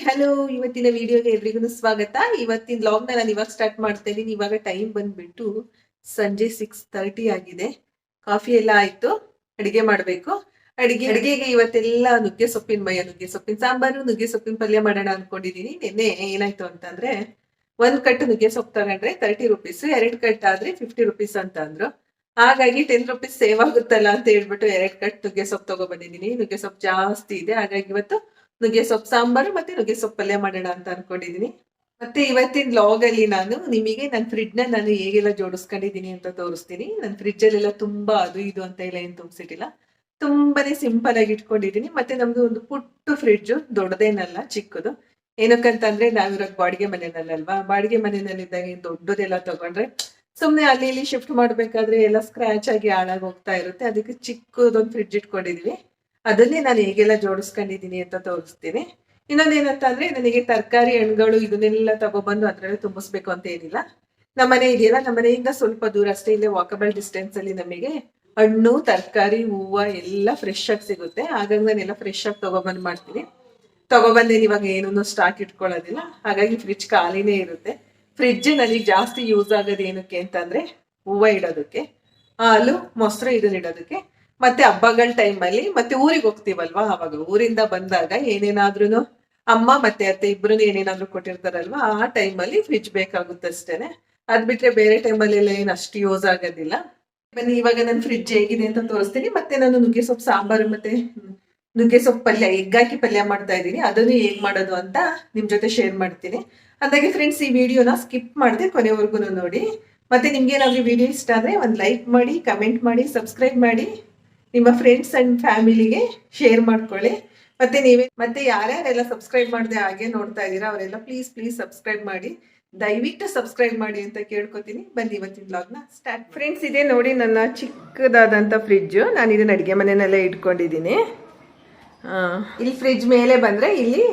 Hello, ಇವತ್ತಿನ ವಿಡಿಯೋಗೆ ಎಲ್ರಿಗೂ ಸ್ವಾಗತ. ಇವತ್ತಿನ ವ್ಲಾಗ್ ನಾನು ಇವಾಗ ಸ್ಟಾರ್ಟ್ ಮಾಡ್ತಾ ಇದ್ದೀನಿ. ಇವಾಗ ಟೈಮ್ ಬಂದ್ಬಿಟ್ಟು ಸಂಜೆ 6:30 ಆಗಿದೆ. ಕಾಫಿ ಎಲ್ಲ ಆಯ್ತು, ಅಡಿಗೆ ಮಾಡ್ಬೇಕು. ಅಡಿಗೆಗೆ ಇವತ್ತೆಲ್ಲ ನುಗ್ಗೆ ಸೊಪ್ಪಿನ ಸಾಂಬಾರು, ನುಗ್ಗೆ ಸೊಪ್ಪಿನ ಪಲ್ಯ ಮಾಡೋಣ ಅನ್ಕೊಂಡಿದೀನಿ. ನಿನ್ನೆ ಏನಾಯ್ತು ಅಂತಂದ್ರೆ, 1 ಕಟ್ ನುಗ್ಗೆ ಸೊಪ್ಪು ತಗೊಂಡ್ರೆ 30 ರುಪೀಸ್, 2 ಕಟ್ ಆದ್ರೆ 50 ರುಪೀಸ್ ಅಂತ ಅಂದ್ರು. ಹಾಗಾಗಿ 10 ರುಪೀಸ್ ಸೇವ್ ಆಗುತ್ತಲ್ಲ ಅಂತ ಹೇಳ್ಬಿಟ್ಟು 2 ಕಟ್ ನುಗ್ಗೆ ಸೊಪ್ಪು ತಗೊಬಂದಿದ್ದೀನಿ. ನುಗ್ಗೆ ಸೊಪ್ಪು ಜಾಸ್ತಿ ಇದೆ, ಹಾಗಾಗಿ ಇವತ್ತು ನುಗ್ಗೆ ಸೊಪ್ಪು ಸಾಂಬಾರು ಮತ್ತೆ ನುಗ್ಗೆ ಸೊಪ್ಪು ಪಲ್ಯ ಮಾಡೋಣ ಅಂತ ಅನ್ಕೊಂಡಿದೀನಿ. ಮತ್ತೆ ಇವತ್ತಿನ ವ್ಲಾಗ್ ಅಲ್ಲಿ ನಾನು ನಿಮಗೆ ನನ್ನ ಫ್ರಿಡ್ಜ್ ನ ನಾನು ಹೇಗೆಲ್ಲ ಜೋಡಿಸ್ಕೊಂಡಿದೀನಿ ಅಂತ ತೋರಿಸ್ತೀನಿ. ನನ್ನ ಫ್ರಿಡ್ಜ್ ಅಲ್ಲೆಲ್ಲ ತುಂಬಾ ಅದು ಇದು ಅಂತ ಎಲ್ಲ ಏನ್ ತುಂಬಿಸಿಟ್ಟಿಲ್ಲ, ತುಂಬಾನೇ ಸಿಂಪಲ್ ಆಗಿ ಇಟ್ಕೊಂಡಿದೀನಿ. ಮತ್ತೆ ನಮ್ದು ಒಂದು ಪುಟ್ಟು ಫ್ರಿಡ್ಜ್, ದೊಡ್ಡದೇನಲ್ಲ, ಚಿಕ್ಕದು. ಏನಕ್ಕಂತಂದ್ರೆ ನಾವಿರೋದು ಬಾಡಿಗೆ ಮನೆಯಲ್ಲಲ್ವಾ, ಬಾಡಿಗೆ ಮನೆಯಲ್ಲಿದ್ದಾಗ ದೊಡ್ಡದೆಲ್ಲ ತಗೊಂಡ್ರೆ ಸುಮ್ನೆ ಅಲ್ಲಿ ಇಲ್ಲಿ ಶಿಫ್ಟ್ ಮಾಡ್ಬೇಕಾದ್ರೆ ಎಲ್ಲ ಸ್ಕ್ರಾಚ್ ಆಗಿ ಹಾಳಾಗಿ ಹೋಗ್ತಾ ಇರುತ್ತೆ. ಅದಕ್ಕೆ ಚಿಕ್ಕದೊಂದು ಫ್ರಿಡ್ಜ್ ಇಟ್ಕೊಂಡಿದೀವಿ. ಅದನ್ನೇ ನಾನು ಹೇಗೆಲ್ಲ ಜೋಡಿಸ್ಕೊಂಡಿದೀನಿ ಅಂತ ತೋರಿಸ್ತೀನಿ. ಇನ್ನೊಂದೇನಂತ ಅಂದ್ರೆ, ನನಗೆ ತರಕಾರಿ ಹಣ್ಣುಗಳು ಇದನ್ನೆಲ್ಲ ತಗೊಬಂದು ಅದ್ರಲ್ಲಿ ತುಂಬಿಸ್ಬೇಕು ಅಂತ ಏನಿಲ್ಲ. ನಮ್ಮನೆ ಇದೆಯಲ್ಲ, ನಮ್ಮನೆಯಿಂದ ಸ್ವಲ್ಪ ದೂರ ಅಷ್ಟೇ, ಇಲ್ಲೇ ವಾಕಬಲ್ ಡಿಸ್ಟೆನ್ಸ್ ಅಲ್ಲಿ ನಮಗೆ ಹಣ್ಣು, ತರಕಾರಿ, ಹೂವು ಎಲ್ಲ ಫ್ರೆಶ್ ಆಗಿ ಸಿಗುತ್ತೆ. ಹಾಗಾಗಿ ನಾನೆಲ್ಲ ಫ್ರೆಶ್ ಆಗಿ ಮಾಡ್ತೀನಿ. ತಗೊಬಂದೇನು ಇವಾಗ ಏನೂ ಸ್ಟಾಕ್ ಇಟ್ಕೊಳ್ಳೋದಿಲ್ಲ, ಹಾಗಾಗಿ ಫ್ರಿಡ್ಜ್ ಖಾಲಿನೇ ಇರುತ್ತೆ. ಫ್ರಿಡ್ಜ್ ನನಗೆ ಜಾಸ್ತಿ ಯೂಸ್ ಆಗೋದು ಏನಕ್ಕೆ ಅಂತಂದ್ರೆ, ಹೂವು ಇಡೋದಕ್ಕೆ, ಹಾಲು, ಮೊಸರು ಇದನ್ನ ಇಡೋದಕ್ಕೆ, ಮತ್ತೆ ಹಬ್ಬಗಳ ಟೈಮಲ್ಲಿ, ಮತ್ತೆ ಊರಿಗೆ ಹೋಗ್ತೀವಲ್ವಾ, ಅವಾಗ ಊರಿಂದ ಬಂದಾಗ ಏನೇನಾದ್ರೂ ಅಮ್ಮ ಮತ್ತೆ ಅತ್ತೆ ಇಬ್ರು ಏನೇನಾದ್ರೂ ಕೊಟ್ಟಿರ್ತಾರಲ್ವಾ, ಆ ಟೈಮಲ್ಲಿ ಫ್ರಿಡ್ಜ್ ಬೇಕಾಗುತ್ತೆ ಅಷ್ಟೇನೆ. ಅದ್ ಬಿಟ್ರೆ ಬೇರೆ ಟೈಮಲ್ಲಿ ಎಲ್ಲ ಏನು ಅಷ್ಟು ಯೂಸ್ ಆಗೋದಿಲ್ಲ. ಬನ್ನಿ ಇವಾಗ ನನ್ನ ಫ್ರಿಡ್ಜ್ ಹೇಗಿದೆ ಅಂತ ತೋರಿಸ್ತೀನಿ. ಮತ್ತೆ ನಾನು ನುಗ್ಗೆ ಸೊಪ್ಪು ಸಾಂಬಾರು ಮತ್ತೆ ನುಗ್ಗೆ ಸೊಪ್ಪು ಪಲ್ಯ, ಎಗ್ ಹಾಕಿ ಪಲ್ಯ ಮಾಡ್ತಾ ಇದ್ದೀನಿ. ಅದನ್ನು ಹೇಗ್ ಮಾಡೋದು ಅಂತ ನಿಮ್ ಜೊತೆ ಶೇರ್ ಮಾಡ್ತೀನಿ. ಅಂದಾಗೆ ಫ್ರೆಂಡ್ಸ್, ಈ ವಿಡಿಯೋನ ಸ್ಕಿಪ್ ಮಾಡದೆ ಕೊನೆವರೆಗೂ ನೋಡಿ. ಮತ್ತೆ ನಿಮ್ಗೆ ಏನಾದ್ರೂ ವಿಡಿಯೋ ಇಷ್ಟ ಆದ್ರೆ ಒಂದು ಲೈಕ್ ಮಾಡಿ, ಕಮೆಂಟ್ ಮಾಡಿ, ಸಬ್ಸ್ಕ್ರೈಬ್ ಮಾಡಿ, ನಿಮ್ಮ ಫ್ರೆಂಡ್ಸ್ ಅಂಡ್ ಫ್ಯಾಮಿಲಿಗೆ ಶೇರ್ ಮಾಡ್ಕೊಳ್ಳಿ. ಮತ್ತೆ ಯಾರ್ಯಾರೆಲ್ಲ ಸಬ್ಸ್ಕ್ರೈಬ್ ಮಾಡದೆ ಹಾಗೆ ನೋಡ್ತಾ ಇದ್ದೀರಾ ಅವರೆಲ್ಲ ಪ್ಲೀಸ್ ಸಬ್ಸ್ಕ್ರೈಬ್ ಮಾಡಿ, ದಯವಿಟ್ಟು ಸಬ್ಸ್ಕ್ರೈಬ್ ಮಾಡಿ ಅಂತ ಕೇಳ್ಕೊತೀನಿ. ಬನ್ನಿ ಇವತ್ತಿನ ವ್ಲಾಗ್ನ ಸ್ಟಾರ್ಟ್. ಫ್ರೆಂಡ್ಸ್, ಇದೆ ನೋಡಿ ನನ್ನ ಚಿಕ್ಕದಾದಂಥ ಫ್ರಿಡ್ಜ್. ನಾನು ಇದನ್ನ ಅಡುಗೆ ಮನೆಯಲ್ಲೇ ಇಟ್ಕೊಂಡಿದ್ದೀನಿ. ಇಲ್ಲಿ ಫ್ರಿಡ್ಜ್ ಮೇಲೆ ಬಂದ್ರೆ ಇಲ್ಲಿ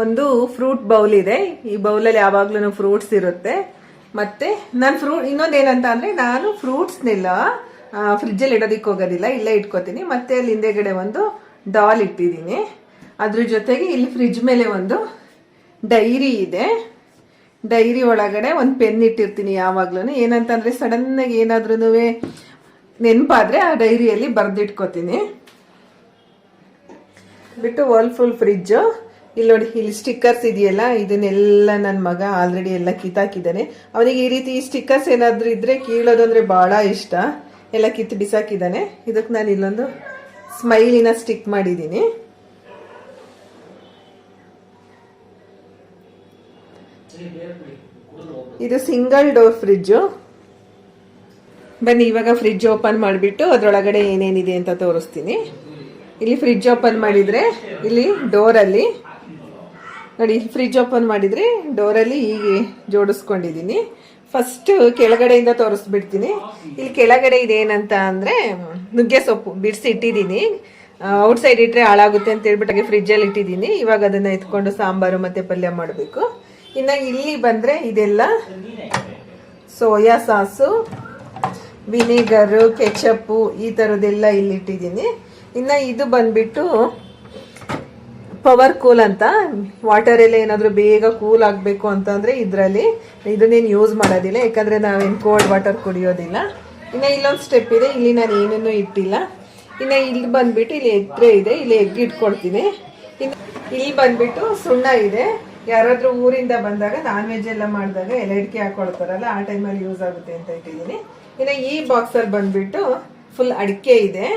ಒಂದು ಫ್ರೂಟ್ ಬೌಲ್ ಇದೆ. ಈ ಬೌಲಲ್ಲಿ ಯಾವಾಗ್ಲೂ ಫ್ರೂಟ್ಸ್ ಇರುತ್ತೆ. ಮತ್ತೆ ಇನ್ನೊಂದೇನಂತ ಅಂದ್ರೆ, ನಾನು ಫ್ರೂಟ್ಸ್ನೆಲ್ಲ ಫ್ರಿಡ್ಜಲ್ಲಿ ಇಡೋದಕ್ಕೆ ಹೋಗೋದಿಲ್ಲ, ಇಲ್ಲೇ ಇಟ್ಕೋತೀನಿ. ಮತ್ತೆ ಅಲ್ಲಿ ಹಿಂದೆಗಡೆ ಒಂದು ಡಾಲ್ ಇಟ್ಟಿದ್ದೀನಿ. ಅದ್ರ ಜೊತೆಗೆ ಇಲ್ಲಿ ಫ್ರಿಡ್ಜ್ ಮೇಲೆ ಒಂದು ಡೈರಿ ಇದೆ. ಡೈರಿ ಒಳಗಡೆ ಒಂದು ಪೆನ್ ಇಟ್ಟಿರ್ತೀನಿ ಯಾವಾಗ್ಲೂ. ಏನಂತಂದ್ರೆ ಸಡನ್ ಆಗಿ ಏನಾದ್ರೂ ನೆನಪಾದ್ರೆ ಆ ಡೈರಿಯಲ್ಲಿ ಬರ್ದಿಟ್ಕೋತೀನಿ. ಬಿಟ್ಟು ವಾಲ್ ಫುಲ್ ಫ್ರಿಡ್ಜ್. ಇಲ್ಲಿ ನೋಡಿ, ಇಲ್ಲಿ ಸ್ಟಿಕ್ಕರ್ಸ್ ಇದೆಯಲ್ಲ, ಇದನ್ನೆಲ್ಲ ನನ್ನ ಮಗ ಆಲ್ರೆಡಿ ಎಲ್ಲ ಕಿತ್ತಾಕಿದ್ದಾನೆ. ಅವನಿಗೆ ಈ ರೀತಿ ಸ್ಟಿಕ್ಕರ್ಸ್ ಏನಾದ್ರೂ ಇದ್ರೆ ಕೀಳೋದು ಅಂದ್ರೆ ಬಹಳ ಇಷ್ಟ. ಎಲ್ಲ ಕಿತ್ತು ಬಿಸಾಕಿದ್ದಾನೆ. ಇದಕ್ಕೆ ನಾನು ಇಲ್ಲೊಂದು ಸ್ಮೈಲಿನ ಸ್ಟಿಕ್ ಮಾಡಿದ್ದೀನಿ. ಇದು ಸಿಂಗಲ್ ಡೋರ್ ಫ್ರಿಡ್ಜ್. ಬನ್ನಿ ಇವಾಗ ಫ್ರಿಡ್ಜ್ ಓಪನ್ ಮಾಡಿಬಿಟ್ಟು ಅದರೊಳಗಡೆ ಏನೇನಿದೆ ಅಂತ ತೋರಿಸ್ತೀನಿ. ಇಲ್ಲಿ ಫ್ರಿಡ್ಜ್ ಓಪನ್ ಮಾಡಿದ್ರೆ ಇಲ್ಲಿ ಡೋರಲ್ಲಿ ನೋಡಿ, ಫ್ರಿಡ್ಜ್ ಓಪನ್ ಮಾಡಿದ್ರೆ ಡೋರಲ್ಲಿ ಹೀಗೆ ಜೋಡಿಸ್ಕೊಂಡಿದ್ದೀನಿ. ಫಸ್ಟ್ ಕೆಳಗಡೆಯಿಂದ ತೋರಿಸ್ಬಿಡ್ತೀನಿ. ಇಲ್ಲಿ ಕೆಳಗಡೆ ಇದೇನಂತ ಅಂದ್ರೆ, ನುಗ್ಗೆ ಸೊಪ್ಪು ಬಿಡಿಸಿ ಇಟ್ಟಿದ್ದೀನಿ. ಔಟ್ ಸೈಡ್ ಇಟ್ರೆ ಹಾಳಾಗುತ್ತೆ ಅಂತ ಹೇಳ್ಬಿಟ್ಟು ಫ್ರಿಡ್ಜಲ್ಲಿ ಇಟ್ಟಿದ್ದೀನಿ. ಇವಾಗ ಅದನ್ನ ಎತ್ಕೊಂಡು ಸಾಂಬಾರು ಮತ್ತೆ ಪಲ್ಯ ಮಾಡಬೇಕು. ಇನ್ನು ಇಲ್ಲಿ ಬಂದ್ರೆ ಇದೆಲ್ಲ ಸೋಯಾ ಸಾಸು, ವಿನೆಗರು, ಕೆಚಪ್ಪು, ಈ ಥರದ್ದೆಲ್ಲ ಇಲ್ಲಿ ಇಟ್ಟಿದ್ದೀನಿ. ಇನ್ನು ಇದು ಬಂದ್ಬಿಟ್ಟು ಪವರ್ ಕೂಲ್ ಅಂತ, ವಾಟರ್ ಎಲ್ಲ ಏನಾದರೂ ಬೇಗ ಕೂಲ್ ಆಗಬೇಕು ಅಂತಂದರೆ ಇದನ್ನೇನು ಯೂಸ್ ಮಾಡೋದಿಲ್ಲ, ಯಾಕಂದರೆ ನಾವೇನು ಕೋಲ್ಡ್ ವಾಟರ್ ಕುಡಿಯೋದಿಲ್ಲ. ಇನ್ನು ಇಲ್ಲೊಂದು ಸ್ಟೆಪ್ ಇದೆ, ಇಲ್ಲಿ ನಾನು ಏನನ್ನೂ ಇಟ್ಟಿಲ್ಲ. ಇನ್ನು ಇಲ್ಲಿ ಬಂದ್ಬಿಟ್ಟು ಇಲ್ಲಿ ಎಗ್ರೆ ಇದೆ, ಇಲ್ಲಿ ಎಗ್ ಇಟ್ಕೊಳ್ತೀನಿ. ಇನ್ನು ಇಲ್ಲಿ ಬಂದ್ಬಿಟ್ಟು ಸುಣ್ಣ ಇದೆ. ಯಾರಾದರೂ ಊರಿಂದ ಬಂದಾಗ ನಾನ್ ವೆಜ್ ಎಲ್ಲ ಮಾಡಿದಾಗ ಎಲೆಡಿಕೆ ಹಾಕೊಳ್ತಾರಲ್ಲ, ಆ ಟೈಮಲ್ಲಿ ಯೂಸ್ ಆಗುತ್ತೆ ಅಂತ ಇಟ್ಟಿದ್ದೀನಿ. ಇನ್ನು ಈ ಬಾಕ್ಸಲ್ಲಿ ಬಂದ್ಬಿಟ್ಟು ಫುಲ್ ಅಡಿಕೆ ಇದೆ.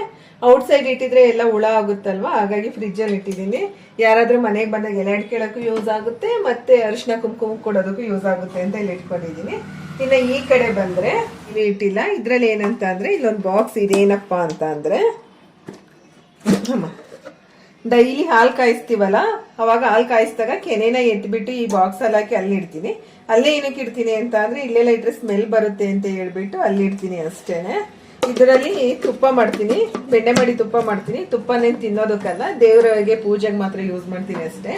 ಔಟ್ ಸೈಡ್ ಇಟ್ಟಿದ್ರೆ ಎಲ್ಲ ಹುಳ ಆಗುತ್ತಲ್ವಾ, ಹಾಗಾಗಿ ಫ್ರಿಡ್ಜಲ್ಲಿ ಇಟ್ಟಿದ್ದೀನಿ. ಯಾರಾದ್ರೂ ಮನೆಗೆ ಬಂದಾಗ ಎಲೆ ಇಟ್ಕೊಳ್ಳೋಕ್ಕೂ ಯೂಸ್ ಆಗುತ್ತೆ, ಮತ್ತೆ ಅರಿಶಿನ ಕುಂಕುಮ ಕೊಡೋದಕ್ಕೂ ಯೂಸ್ ಆಗುತ್ತೆ ಅಂತ ಇಲ್ಲಿ ಇಟ್ಕೊಂಡಿದ್ದೀನಿ. ಇನ್ನು ಈ ಕಡೆ ಬಂದ್ರೆ ಇಲ್ಲಿ ಇಟ್ಟಿಲ್ಲ. ಇದ್ರಲ್ಲಿ ಏನಂತ ಅಂದ್ರೆ, ಇಲ್ಲೊಂದು ಬಾಕ್ಸ್ ಇದೆ. ಏನಪ್ಪ ಅಂತ ಅಂದ್ರೆ, ಡೈಲಿ ಹಾಲು ಕಾಯಿಸ್ತೀವಲ್ಲ, ಅವಾಗ ಹಾಲು ಕಾಯಿಸಿದಾಗ ಕೆನೆನ ಎತ್ಬಿಟ್ಟು ಈ ಬಾಕ್ಸ್ ಅಲ್ಲಿ ಹಾಕಿ ಅಲ್ಲಿ ಇಡ್ತೀನಿ. ಅಲ್ಲೇ ಏನಕ್ಕೆ ಇಡ್ತೀನಿ ಅಂತ ಅಂದ್ರೆ, ಇಲ್ಲೆಲ್ಲ ಇಟ್ರೆ ಸ್ಮೆಲ್ ಬರುತ್ತೆ ಅಂತ ಹೇಳ್ಬಿಟ್ಟು ಅಲ್ಲಿ ಇಡ್ತೀನಿ ಅಷ್ಟೇನೆ. ಇದರಲ್ಲಿ ತುಪ್ಪ ಮಾಡ್ತೀನಿ, ಬೆಣ್ಣೆ ಮಾಡಿ ತುಪ್ಪ ಮಾಡ್ತೀನಿ. ತುಪ್ಪನೇನು ತಿನ್ನೋದಕ್ಕಲ್ಲ, ದೇವರಿಗೆ ಪೂಜೆಗೆ ಮಾತ್ರ ಯೂಸ್ ಮಾಡ್ತೀನಿ ಅಷ್ಟೇ.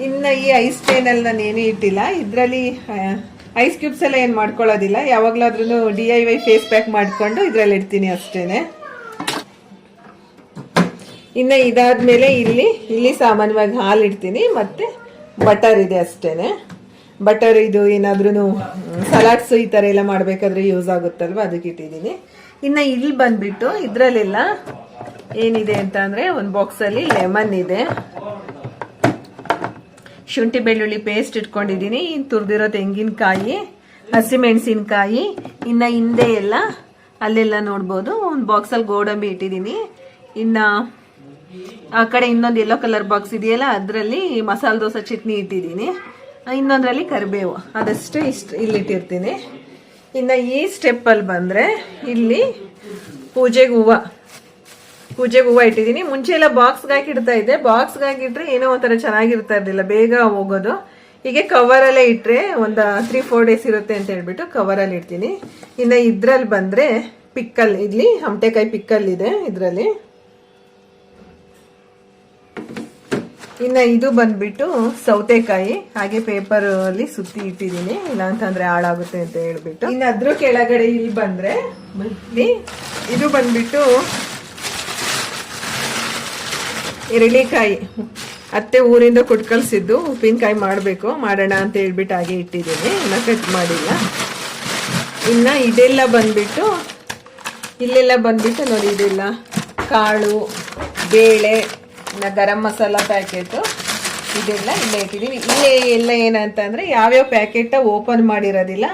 ಇನ್ನು ಈ ಐಸ್ ಟ್ರೇನಲ್ಲಿ ನಾನು ಏನೂ ಇಟ್ಟಿಲ್ಲ. ಇದರಲ್ಲಿ ಐಸ್ ಕ್ಯೂಬ್ಸ್ ಎಲ್ಲ ಏನು ಮಾಡ್ಕೊಳ್ಳೋದಿಲ್ಲ. ಯಾವಾಗಲಾದ್ರೂ DIY ಫೇಸ್ ಪ್ಯಾಕ್ ಮಾಡಿಕೊಂಡು ಇದರಲ್ಲಿ ಇಡ್ತೀನಿ ಅಷ್ಟೇನೆ. ಇನ್ನು ಇದಾದ್ಮೇಲೆ ಇಲ್ಲಿ ಸಾಮಾನ್ಯವಾಗಿ ಹಾಲು ಇಡ್ತೀನಿ, ಮತ್ತೆ ಬಟರ್ ಇದೆ ಅಷ್ಟೇನೆ. ಬಟರ್ ಇದು ಏನಾದ್ರೂ ಸಲಾಡ್ಸ್ ಈ ತರ ಎಲ್ಲ ಮಾಡ್ಬೇಕಾದ್ರೆ ಯೂಸ್ ಆಗುತ್ತಲ್ವ, ಅದಕ್ಕೆ ಇಟ್ಟಿದ್ದೀನಿ. ಇನ್ನ ಇಲ್ಲಿ ಬಂದ್ಬಿಟ್ಟು ಇದ್ರಲ್ಲೆಲ್ಲ ಏನಿದೆ ಅಂತ ಅಂದ್ರೆ ಒಂದು ಬಾಕ್ಸ್ ಅಲ್ಲಿ ಲೆಮನ್ ಇದೆ, ಶುಂಠಿ ಬೆಳ್ಳುಳ್ಳಿ ಪೇಸ್ಟ್ ಇಟ್ಕೊಂಡಿದ್ದೀನಿ, ತುರಿದಿರೋ ತೆಂಗಿನಕಾಯಿ, ಹಸಿಮೆಣಸಿನಕಾಯಿ, ಇನ್ನ ಹಿಂದೆ ಎಲ್ಲ ಅಲ್ಲೆಲ್ಲ ನೋಡ್ಬೋದು ಒಂದು ಬಾಕ್ಸ್ ಅಲ್ಲಿ ಗೋಡಂಬಿ ಇಟ್ಟಿದ್ದೀನಿ. ಇನ್ನ ಆ ಕಡೆ ಇನ್ನೊಂದು ಯೆಲ್ಲೋ ಕಲರ್ ಬಾಕ್ಸ್ ಇದೆಯಲ್ಲ ಅದರಲ್ಲಿ ಮಸಾಲೆ ದೋಸೆ ಚಟ್ನಿ ಇಟ್ಟಿದ್ದೀನಿ, ಇನ್ನೊಂದ್ರಲ್ಲಿ ಕರಿಬೇವು, ಅದಷ್ಟು ಇಲ್ಲಿ ಇಟ್ಟಿರ್ತೀನಿ. ಇನ್ನ ಈ ಸ್ಟೆಪ್ ಅಲ್ಲಿ ಬಂದ್ರೆ ಇಲ್ಲಿ ಪೂಜೆಗೆ ಹೂವು ಇಟ್ಟಿದ್ದೀನಿ. ಮುಂಚೆ ಎಲ್ಲ ಬಾಕ್ಸ್ಗೆ ಹಾಕಿಡ್ತಾ ಇದ್ದೆ, ಬಾಕ್ಸ್ಗೆ ಹಾಕಿಟ್ರೆ ಏನೋ ಒಂಥರ ಚೆನ್ನಾಗಿರ್ತಾ ಇರ್ಲಿಲ್ಲ, ಬೇಗ ಹೋಗೋದು. ಹೀಗೆ ಕವರಲ್ಲೇ ಇಟ್ರೆ ಒಂದು 3-4 ಡೇಸ್ ಇರುತ್ತೆ ಅಂತ ಹೇಳ್ಬಿಟ್ಟು ಕವರಲ್ಲಿ ಇಡ್ತೀನಿ. ಇನ್ನ ಇದ್ರಲ್ಲಿ ಬಂದ್ರೆ ಪಿಕ್ಕಲ್, ಇಲ್ಲಿ ಹಮಟೆಕಾಯಿ ಪಿಕ್ಕಲ್ ಇದೆ ಇದ್ರಲ್ಲಿ. ಇನ್ನ ಇದು ಬಂದ್ಬಿಟ್ಟು ಸೌತೆಕಾಯಿ, ಹಾಗೆ ಪೇಪರ್ ಅಲ್ಲಿ ಸುತ್ತಿ ಇಟ್ಟಿದ್ದೀನಿ, ಇಲ್ಲ ಅಂತಂದ್ರೆ ಹಾಳಾಗುತ್ತೆ ಅಂತ ಹೇಳ್ಬಿಟ್ಟು. ಇನ್ನು ಅದ್ರ ಕೆಳಗಡೆ ಇಲ್ಲಿ ಬಂದ್ರೆ ಇದು ಬಂದ್ಬಿಟ್ಟು ಎರಳಿಕಾಯಿ, ಅತ್ತೆ ಊರಿಂದ ಕೊಟ್ಟು ಕಳ್ಸಿದ್ದು, ಉಪ್ಪಿನಕಾಯಿ ಮಾಡೋಣ ಅಂತ ಹೇಳ್ಬಿಟ್ಟು ಹಾಗೆ ಇಟ್ಟಿದ್ದೀನಿ, ಇನ್ನ ಕಟ್ ಮಾಡಿಲ್ಲ. ಇನ್ನ ಇದೆಲ್ಲ ಬಂದ್ಬಿಟ್ಟು ಇಲ್ಲೆಲ್ಲ ಬಂದ್ಬಿಟ್ಟು ನೋಡಿ, ಇದೆಲ್ಲ ಕಾಳು, ಬೇಳೆ, ಗರಂ ಮಸಾಲ ಪ್ಯಾಕೆಟ್, ಇದೆಲ್ಲ ಇಲ್ಲೇ ಇಟ್ಟಿದ್ದೀನಿ. ಇಲ್ಲೇ ಎಲ್ಲ ಏನಂತ ಅಂದ್ರೆ ಯಾವ್ಯಾವ ಪ್ಯಾಕೆಟ್ ಓಪನ್ ಮಾಡಿರೋದಿಲ್ಲ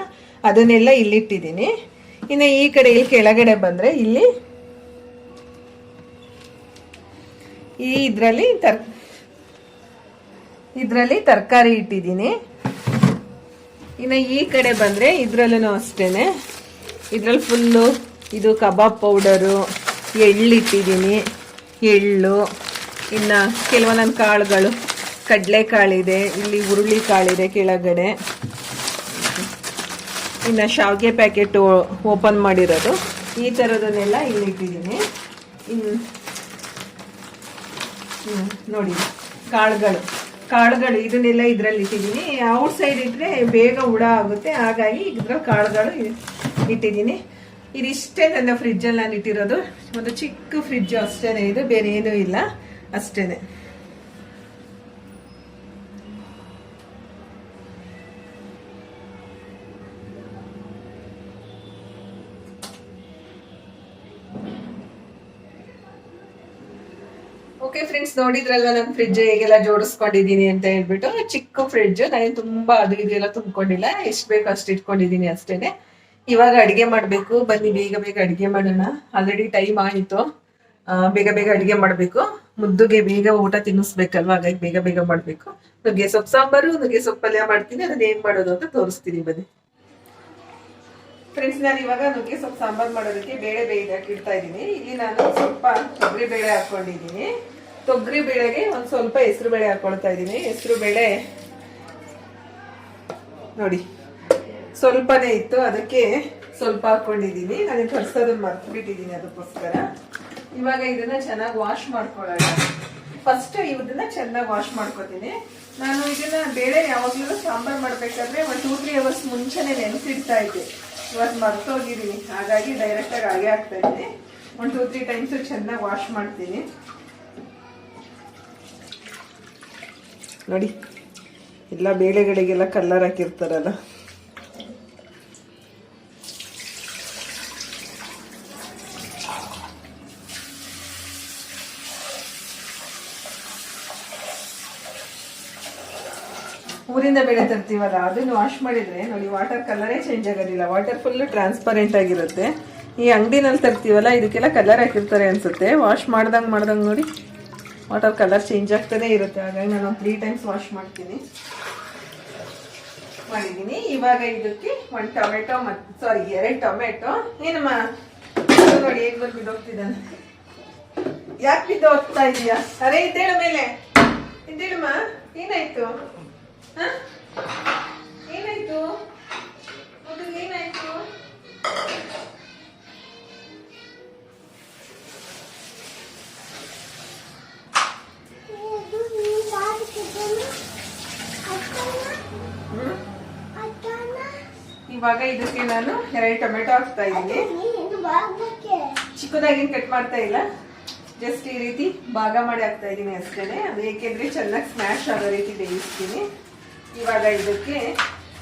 ಅದನ್ನೆಲ್ಲ ಇಲ್ಲಿಟ್ಟಿದ್ದೀನಿ. ಇನ್ನು ಈ ಕಡೆ ಇಲ್ಲಿ ಕೆಳಗಡೆ ಬಂದ್ರೆ ಇಲ್ಲಿ ಇದ್ರಲ್ಲಿ ತರಕಾರಿ ಇಟ್ಟಿದ್ದೀನಿ. ಇನ್ನು ಈ ಕಡೆ ಬಂದ್ರೆ ಇದ್ರಲ್ಲೂ ಅಷ್ಟೇನೆ, ಇದ್ರಲ್ಲಿ ಫುಲ್ಲು ಇದು ಕಬಾಬ್ ಪೌಡರು, ಎಳ್ಳಿಟ್ಟಿದ್ದೀನಿ, ಎಳ್ಳು, ಇನ್ನು ಕೆಲವೊಂದೊಂದು ಕಾಳುಗಳು, ಕಡಲೆಕಾಳಿದೆ, ಇಲ್ಲಿ ಹುರುಳಿ ಕಾಳಿದೆ ಕೆಳಗಡೆ, ಇನ್ನು ಶಾವಿಗೆ ಪ್ಯಾಕೆಟ್ ಓಪನ್ ಮಾಡಿರೋದು, ಈ ಥರದನ್ನೆಲ್ಲ ಇಲ್ಲಿ ಇಟ್ಟಿದ್ದೀನಿ. ನೋಡಿ ಕಾಳುಗಳು ಇದನ್ನೆಲ್ಲ ಇದರಲ್ಲಿ ಇಟ್ಟಿದ್ದೀನಿ. ಔಟ್ ಸೈಡ್ ಇಟ್ಟರೆ ಬೇಗ ಹುಳ ಆಗುತ್ತೆ, ಹಾಗಾಗಿ ಇದ್ರಲ್ಲಿ ಕಾಳುಗಳು ಇಟ್ಟಿದ್ದೀನಿ. ಇದಿಷ್ಟೇ ನನ್ನ ಫ್ರಿಜ್ಜಲ್ಲಿ ನಾನು ಇಟ್ಟಿರೋದು, ಒಂದು ಚಿಕ್ಕ ಫ್ರಿಡ್ಜ್ ಅಷ್ಟೇನೆ, ಇದು ಬೇರೆ ಏನೂ ಇಲ್ಲ ಅಷ್ಟೇನೆ. ಓಕೆ ಫ್ರೆಂಡ್ಸ್, ನೋಡಿದ್ರಲ್ವ ನನ್ನ ಫ್ರಿಡ್ಜ್ ಹೇಗೆಲ್ಲ ಜೋಡಿಸ್ಕೊಂಡಿದೀನಿ ಅಂತ ಹೇಳ್ಬಿಟ್ಟು. ಚಿಕ್ಕ ಫ್ರಿಡ್ಜ್, ನಾನು ತುಂಬಾ ಅದು ಇದೆಲ್ಲ ತುಂಬಿಕೊಂಡಿಲ್ಲ, ಎಷ್ಟು ಬೇಕು ಅಷ್ಟು ಇಟ್ಕೊಂಡಿದೀನಿ ಅಷ್ಟೇನೆ. ಇವಾಗ ಅಡಿಗೆ ಮಾಡ್ಬೇಕು, ಬನ್ನಿ ಬೇಗ ಬೇಗ ಅಡಿಗೆ ಮಾಡೋಣ. ಆಲ್ರೆಡಿ ಟೈಮ್ ಆಯಿತು, ಬೇಗ ಬೇಗ ಅಡಿಗೆ ಮಾಡ್ಬೇಕು. ಮುದ್ದುಗೆ ಬೇಗ ಊಟ ತಿನ್ನಿಸ್ಬೇಕಲ್ವಾ, ಹಾಗಾಗಿ ಬೇಗ ಬೇಗ ಮಾಡ್ಬೇಕು. ನುಗ್ಗೆ ಸೊಪ್ಪು ಸಾಂಬಾರು, ನುಗ್ಗೆ ಸೊಪ್ಪು ಪಲ್ಯ ಮಾಡ್ತೀನಿ, ಅದನ್ನ ಹೇಗ್ ಮಾಡೋದು ಅಂತ ತೋರಿಸ್ತೀನಿ ಬನ್ನಿ ಫ್ರೆಂಡ್ಸ್. ನಾನು ಇವಾಗ ನುಗ್ಗೆ ಸೊಪ್ಪು ಸಾಂಬಾರು ಮಾಡೋದಕ್ಕೆ ಬೇಳೆ ಬೇಯ್ದಾಕಿ ಇಡ್ತಾ ಇದ್ದೀನಿ. ಇಲ್ಲಿ ನಾನು ಸ್ವಲ್ಪ ತೊಗರಿ ಬೇಳೆ ಹಾಕೊಂಡಿದ್ದೀನಿ. ತೊಗರಿ ಬೇಳೆಗೆ ಒಂದ್ ಸ್ವಲ್ಪ ಹೆಸರು ಬೇಳೆ ಹಾಕೊಳ್ತಾ ಇದ್ದೀನಿ. ಹೆಸರು ಬೇಳೆ ನೋಡಿ ಸ್ವಲ್ಪನೇ ಇತ್ತು, ಅದಕ್ಕೆ ಸ್ವಲ್ಪ ಹಾಕೊಂಡಿದ್ದೀನಿ. ನಾನು ಕರ್ಸೋದನ್ನ ಮರ್ತು ಬಿಟ್ಟಿದ್ದೀನಿ, ಅದಕ್ಕೋಸ್ಕರ. ಇವಾಗ ಇದನ್ನ ಚೆನ್ನಾಗಿ ವಾಶ್ ಮಾಡ್ಕೊಳ್ಳೋಣ. ಫಸ್ಟ್ ಇದನ್ನ ಚೆನ್ನಾಗಿ ವಾಶ್ ಮಾಡ್ಕೊತೀನಿ. ನಾನು ಇದನ್ನ ಬೇಳೆ ಯಾವಾಗ್ಲೂ ಸಾಂಬಾರ್ ಮಾಡ್ಬೇಕಾದ್ರೆ ಒಂದು 2-3 ಅವರ್ಸ್ ಮುಂಚೆನೆ ನೆನೆಸಿಡ್ತಾ ಇದ್ದೆ. ಇವತ್ತು ಮರ್ತೋಗಿದ್ದೀನಿ, ಹಾಗಾಗಿ ಡೈರೆಕ್ಟ್ ಆಗಿ ಹಾಗೆ ಹಾಕ್ತಾ ಇದ್ದೀನಿ. ಒಂದು 2-3 ಟೈಮ್ಸ್ ಚೆನ್ನಾಗಿ ವಾಶ್ ಮಾಡ್ತೀನಿ. ನೋಡಿ, ಎಲ್ಲ ಬೇಳೆಗಳಿಗೆಲ್ಲ ಕಲರ್ ಹಾಕಿರ್ತಾರಲ್ಲ, ಊರಿಂದ ಬೇಳೆ ತರ್ತೀವಲ್ಲ, ಅದನ್ನು ವಾಶ್ ಮಾಡಿದ್ರೆ ನೋಡಿ ವಾಟರ್ ಕಲರೇ ಚೇಂಜ್ ಆಗೋದಿಲ್ಲ, ವಾಟರ್ ಫುಲ್ ಟ್ರಾನ್ಸ್ಪರೆಂಟ್ ಆಗಿರುತ್ತೆ. ಈ ಅಂಗಡಿನಲ್ಲಿ ತರ್ತೀವಲ್ಲ, ಇದಕ್ಕೆಲ್ಲ ಕಲರ್ ಹಾಕಿರ್ತಾರೆ ಅನ್ಸುತ್ತೆ. ವಾಶ್ ಮಾಡ್ದಂಗೆ ನೋಡಿ ವಾಟರ್ ಕಲರ್ ಚೇಂಜ್ ಆಗ್ತಾನೆ ಇರುತ್ತೆ. ಹಾಗಾಗಿ ನಾನು 3 ಟೈಮ್ಸ್ ವಾಶ್ ಮಾಡಿದ್ದೀನಿ. ಇವಾಗ ಇದಕ್ಕೆ 1 ಟೊಮೆಟೊ ಮತ್ತು 2 ಟೊಮೆಟೊ. ಏನಮ್ಮ ನೋಡಿ ಹೇಗ್ ಬಂದು ಬಿದ್ದೋಗ್ತಿದ್ದಾನೆ, ಯಾಕೆ ಬಿದ್ದು ಹೋಗ್ತಾ ಇದೀಯಾ? ಅರೆ ಇದ್ದೇಳ ಮೇಲೆ, ಇದ್ದೇಳಮ್ಮ, ಏನಾಯ್ತು? ಏನಾಯ್ತು ಏನಾಯ್ತು? ಇವಾಗ ಇದಕ್ಕೆ ನಾನು 2 ಟೊಮೆಟೊ ಹಾಕ್ತಾ ಇದ್ದೀನಿ. ಚಿಕ್ಕದಾಗಿ ಕಟ್ ಮಾಡ್ತಾ ಇಲ್ಲ, ಜಸ್ಟ್ ಈ ರೀತಿ ಭಾಗ ಮಾಡಿ ಹಾಕ್ತಾ ಇದೀನಿ ಅಷ್ಟೇನೆ. ಅದು ಏಕೆಂದ್ರೆ ಚೆನ್ನಾಗಿ ಸ್ಮ್ಯಾಶ್ ಆಗೋ ರೀತಿ ಬೇಯಿಸ್ತೀನಿ. ಇವಾಗ ಇದಕ್ಕೆ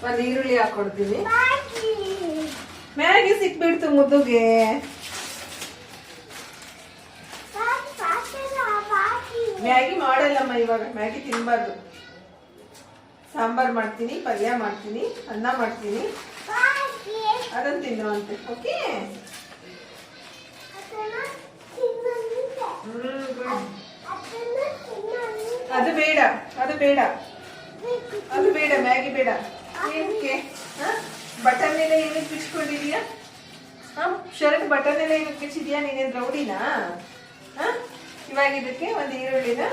ಒಂದು ಈರುಳ್ಳಿ ಹಾಕೊಡ್ತೀನಿ. ಮ್ಯಾಗಿ ಸಿಕ್ಬಿಡ್ತು ಮುದ್ದುಗೆ. ಮ್ಯಾಗಿ ಮಾಡಲ್ಲಮ್ಮ ಇವಾಗ, ಮ್ಯಾಗಿ ತಿನ್ಬಾರ್ದು. ಸಾಂಬಾರ್ ಮಾಡ್ತೀನಿ, ಪಲ್ಯ ಮಾಡ್ತೀನಿ, ಅನ್ನ ಮಾಡ್ತೀನಿ, ಅದನ್ನ ತಿನ್ನುವಂತೆ. ಓಕೆ, ಅದು ಬೇಡ, ಅದು ಬೇಡ, ಅದು ಬೇಡ, ಮ್ಯಾಗಿ ಬೇಡ. ಏನಕ್ಕೆ ಬಟನ್ ಎಲ್ಲ ಏನಕ್ಕೆ ಬಿಚ್ಕೊಂಡಿದೀಯಾ? ಶರ್ಟ್ ಬಟನ್ ಎಲ್ಲ ಏನಕ್ಕೆ ಬಿಚ್ಚಿದ್ಯಾ? ನೀನೇನ್ ರೌಡಿನಾ? ಇವಾಗ ಇದಕ್ಕೆ ಒಂದು ಈರುಳ್ಳಿನ